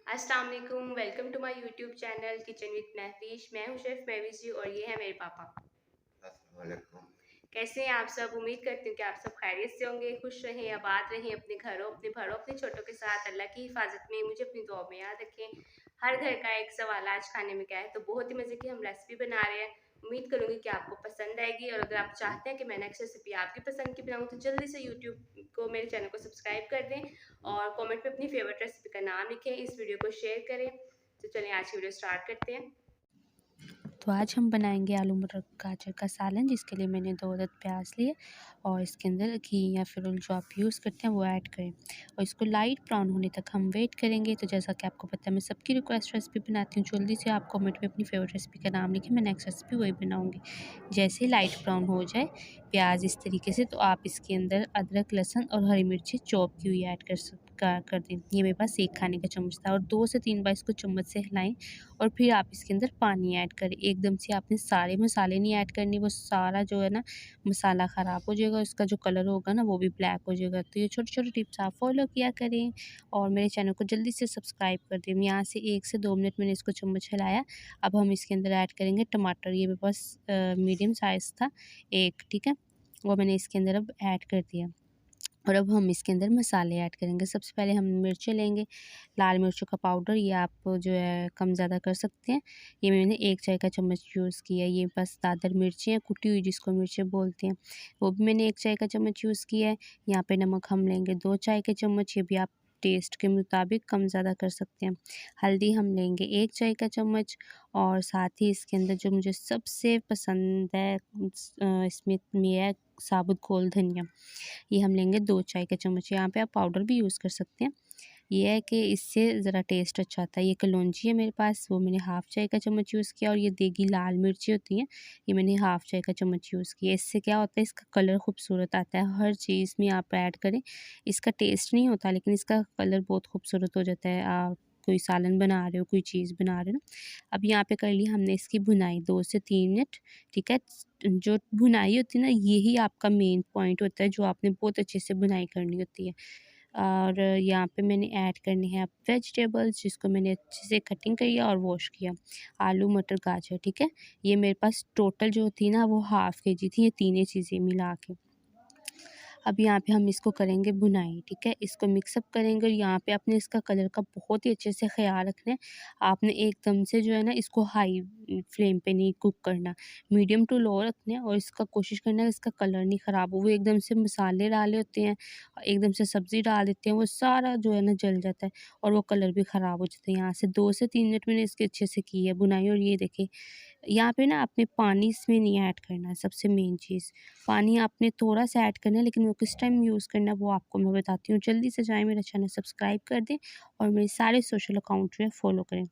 अस्सलाम वालेकुम, welcome to my YouTube channel kitchen with Mahfish. मैं हूं शेफ़ महवीश जी और ये है मेरे पापा। अस्सलाम वालेकुम। कैसे हैं आप सब? उम्मीद करती हूँ कि आप सब खैरियत से होंगे, खुश रहें, आबाद रहें, अपने घरों, अपने भरों, अपने छोटों के साथ। अल्लाह की हिफाजत में मुझे अपनी दुआ में याद रखें। हर घर का एक सवाल आज खाने में क्या है, तो बहुत ही मज़े की हम रेसिपी बना रहे हैं। उम्मीद करूँगी कि आपको पसंद आएगी और अगर आप चाहते हैं कि मैं नेक्स्ट रेसिपी आपकी पसंद की बनाऊँ, तो जल्दी से यूट्यूब को, मेरे चैनल को सब्सक्राइब कर दें और कमेंट में अपनी फेवरेट रेसिपी का नाम लिखें, इस वीडियो को शेयर करें। तो चलिए आज की वीडियो स्टार्ट करते हैं। तो आज हम बनाएंगे आलू मटर गाजर का सालन, जिसके लिए मैंने 2 अदद प्याज लिए और इसके अंदर घी या फिर ऑयल जो आप यूज़ करते हैं वो ऐड करें और इसको लाइट ब्राउन होने तक हम वेट करेंगे। तो जैसा कि आपको पता है, मैं सबकी रिक्वेस्ट रेसिपी बनाती हूँ। जल्दी से आप कमेंट में अपनी फेवरेट रेसिपी का नाम लिखें, मैं नेक्स्ट रेसिपी वही बनाऊँगी। जैसे ही लाइट ब्राउन हो जाए प्याज इस तरीके से, तो आप इसके अंदर अदरक, लहसुन और हरी मिर्ची चॉप की हुई ऐड कर दें। ये मेरे पास 1 खाने का चम्मच था और 2 से 3 बार इसको चम्मच से हिलाएं और फिर आप इसके अंदर पानी ऐड करें। एकदम से आपने सारे मसाले नहीं ऐड करने, वो सारा जो है ना मसाला ख़राब हो जाएगा, उसका जो कलर होगा ना वो भी ब्लैक हो जाएगा। तो ये छोटे-छोटे टिप्स आप फॉलो किया करें और मेरे चैनल को जल्दी से सब्सक्राइब कर दें। यहाँ से 1 से 2 मिनट मैंने इसको चम्मच हिलाया। अब हम इसके अंदर ऐड करेंगे टमाटर। ये मेरे पास मीडियम साइज़ था 1, ठीक है? वो मैंने इसके अंदर अब ऐड कर दिया। और अब हम इसके अंदर मसाले ऐड करेंगे। सबसे पहले हम मिर्चें लेंगे, लाल मिर्चों का पाउडर, ये आप जो है कम ज़्यादा कर सकते हैं। ये मैंने 1 चाय का चम्मच यूज़ किया है। ये बस दादर मिर्चें हैं, कुटी हुई जिसको मिर्चें बोलते हैं, वो भी मैंने 1 चाय का चम्मच यूज़ किया है। यहाँ पे नमक हम लेंगे 2 चाय के चम्मच, ये भी आप टेस्ट के मुताबिक कम ज़्यादा कर सकते हैं। हल्दी हम लेंगे 1 चाय का चम्मच और साथ ही इसके अंदर जो मुझे सबसे पसंद है इसमें ये है साबुत गोल धनिया। ये हम लेंगे 2 चाय के चम्मच। यहाँ पे आप पाउडर भी यूज़ कर सकते हैं। ये है कि इससे ज़रा टेस्ट अच्छा आता है। ये कलौंजी है मेरे पास, वो मैंने हाफ़ चाय का चम्मच यूज़ किया और ये देगी लाल मिर्ची होती हैं, ये मैंने हाफ़ चाय का चम्मच यूज़ किया। इससे क्या होता है, इसका कलर खूबसूरत आता है। हर चीज़ में आप ऐड करें, इसका टेस्ट नहीं होता लेकिन इसका कलर बहुत खूबसूरत हो जाता है। आप कोई सालन बना रहे हो, कोई चीज़ बना रहे हो ना। अब यहाँ पे कर ली हमने इसकी भुनाई 2 से 3 मिनट, ठीक है? जो भुनाई होती है ना, यही आपका मेन पॉइंट होता है, जो आपने बहुत अच्छे से भुनाई करनी होती है। और यहाँ पे मैंने ऐड करने हैं अब वेजिटेबल्स, जिसको मैंने अच्छे से कटिंग करी है और वॉश किया। आलू, मटर, गाजर, ठीक है? ये मेरे पास टोटल जो थी ना वो हाफ़ केजी थी, ये तीनों चीज़ें मिला के। अब यहाँ पे हम इसको करेंगे भुनाई, ठीक है? इसको मिक्सअप करेंगे और यहाँ पे आपने इसका कलर का बहुत ही अच्छे से ख़्याल रखना है। आपने एकदम से जो है ना इसको हाई फ्लेम पे नहीं कुक करना, मीडियम टू लो रखना है और इसका कोशिश करना है इसका कलर नहीं ख़राब हो। वो एकदम से मसाले डाले होते हैं, एकदम से सब्ज़ी डाल देते हैं, वो सारा जो है ना जल जाता है और वो कलर भी ख़राब हो जाता है। यहाँ से 2 से 3 मिनट मैंने इसके अच्छे से की है भुनाई और ये देखिए यहाँ पे ना आपने पानी इसमें नहीं ऐड करना है, सबसे मेन चीज़। पानी आपने थोड़ा-सा ऐड करना है लेकिन वो किस टाइम यूज़ करना है वो आपको मैं बताती हूँ। जल्दी से जाएँ, मेरा चैनल सब्सक्राइब कर दें और मेरे सारे सोशल अकाउंट जो है फ़ॉलो करें।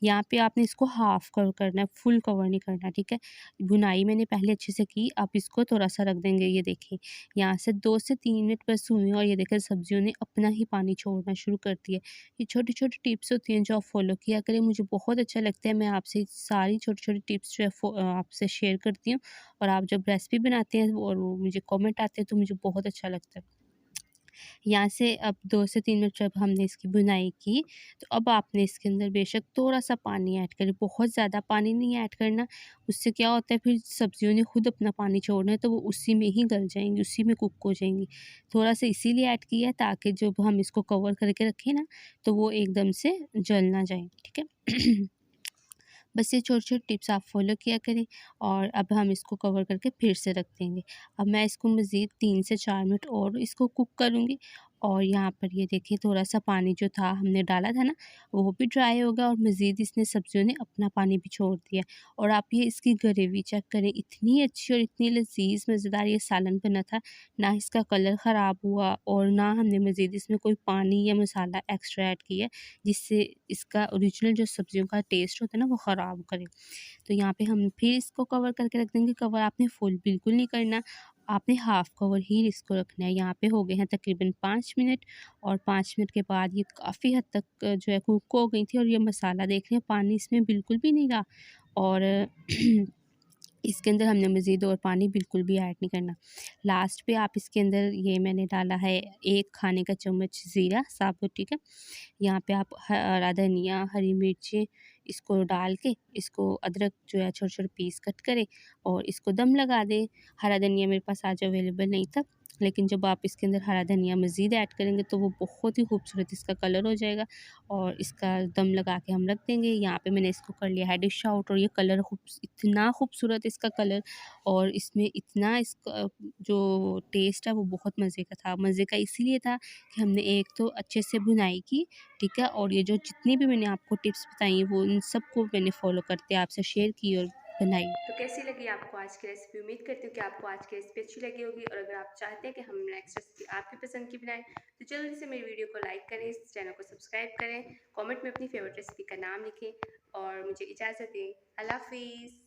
यहाँ पे आपने इसको हाफ़ कवर करना है, फुल कवर नहीं करना, ठीक है? भुनाई मैंने पहले अच्छे से की, अब इसको थोड़ा-सा रख देंगे। ये देखिए, यहाँ से 2 से 3 मिनट बस हुए हैं और ये देखिए सब्जियों ने अपना ही पानी छोड़ना शुरू कर दिया। ये छोटी-छोटी टिप्स होती हैं जो आप फ़ॉलो किया करें, मुझे बहुत अच्छा लगता है। मैं आपसे सारी छोटी-छोटी टिप्स जो है आपसे शेयर करती हूँ और आप जब रेसिपी बनाते हैं और वो मुझे कमेंट आते हैं तो मुझे बहुत अच्छा लगता है। यहाँ से अब 2 से 3 मिनट जब हमने इसकी भुनाई की, तो अब आपने इसके अंदर बेशक थोड़ा-सा पानी ऐड करें, बहुत ज़्यादा पानी नहीं ऐड करना। उससे क्या होता है, फिर सब्जियों ने खुद अपना पानी छोड़ना है तो वो उसी में ही गल जाएँगी, उसी में कुक हो जाएँगी। थोड़ा-सा इसीलिए ऐड किया है ताकि जब हम इसको कवर करके रखें ना, तो वो एकदम से जल ना जाए, ठीक है? बस ये छोटे-छोटे टिप्स आप फ़ॉलो किया करें और अब हम इसको कवर करके फिर से रख देंगे। अब मैं इसको मज़ीद 3 से 4 मिनट और इसको कुक करूँगी और यहाँ पर ये देखिए थोड़ा-सा पानी जो था हमने डाला था ना, वो भी ड्राई हो गया और मज़ीद इसने सब्जियों ने अपना पानी भी छोड़ दिया। और आप ये इसकी ग्रेवी चेक करें, इतनी अच्छी और इतनी लज़ीज़ मज़ेदार ये सालन बना था। ना इसका कलर ख़राब हुआ और ना हमने मज़ीद इसमें कोई पानी या मसाला एक्स्ट्रा ऐड किया, जिससे इसका ओरिजिनल जो सब्जियों का टेस्ट होता है ना वो ख़राब करे। तो यहाँ पे हम फिर इसको कवर करके रख देंगे। कवर आपने फुल बिल्कुल नहीं करना, आपने हाफ़ कवर ही इसको रखना है। यहाँ पे हो गए हैं तकरीबन 5 मिनट और 5 मिनट के बाद ये काफ़ी हद तक जो है कुक हो गई थी और ये मसाला देख रहे हैं, पानी इसमें बिल्कुल भी नहीं रहा और इसके अंदर हमने मज़ीद और पानी बिल्कुल भी ऐड नहीं करना। लास्ट पे आप इसके अंदर ये मैंने डाला है 1 खाने का चम्मच ज़ीरा साबुत, ठीक है। यहाँ पे आप हरा धनिया, हरी मिर्ची इसको डाल के इसको अदरक जो है छोटे-छोटे पीस कट करें और इसको दम लगा दें। हरा धनिया मेरे पास आज अवेलेबल नहीं था, लेकिन जब आप इसके अंदर हरा धनिया मज़ीद ऐड करेंगे तो वो बहुत ही खूबसूरत इसका कलर हो जाएगा और इसका दम लगा के हम रख देंगे। यहाँ पे मैंने इसको कर लिया है डिश आउट और ये कलर इतना खूबसूरत इसका कलर और इसमें इतना इसका जो टेस्ट है वो बहुत मज़े का था। मज़े का इसीलिए था कि हमने एक तो अच्छे से भुनाई की, ठीक है, और ये जो जितनी भी मैंने आपको टिप्स बताई वो इन सबको मैंने फ़ॉलो करते आपसे शेयर की और बनाई। तो कैसी लगी आपको आज की रेसिपी? उम्मीद करती हूँ कि आपको आज की रेसिपी अच्छी लगी होगी और अगर आप चाहते हैं कि हम नेक्स्ट रेसिपी आपकी पसंद की बनाएं तो जल्दी से मेरी वीडियो को लाइक करें, इस चैनल को सब्सक्राइब करें, कमेंट में अपनी फेवरेट रेसिपी का नाम लिखें और मुझे इजाज़त दें। अल्लाह हाफिज़।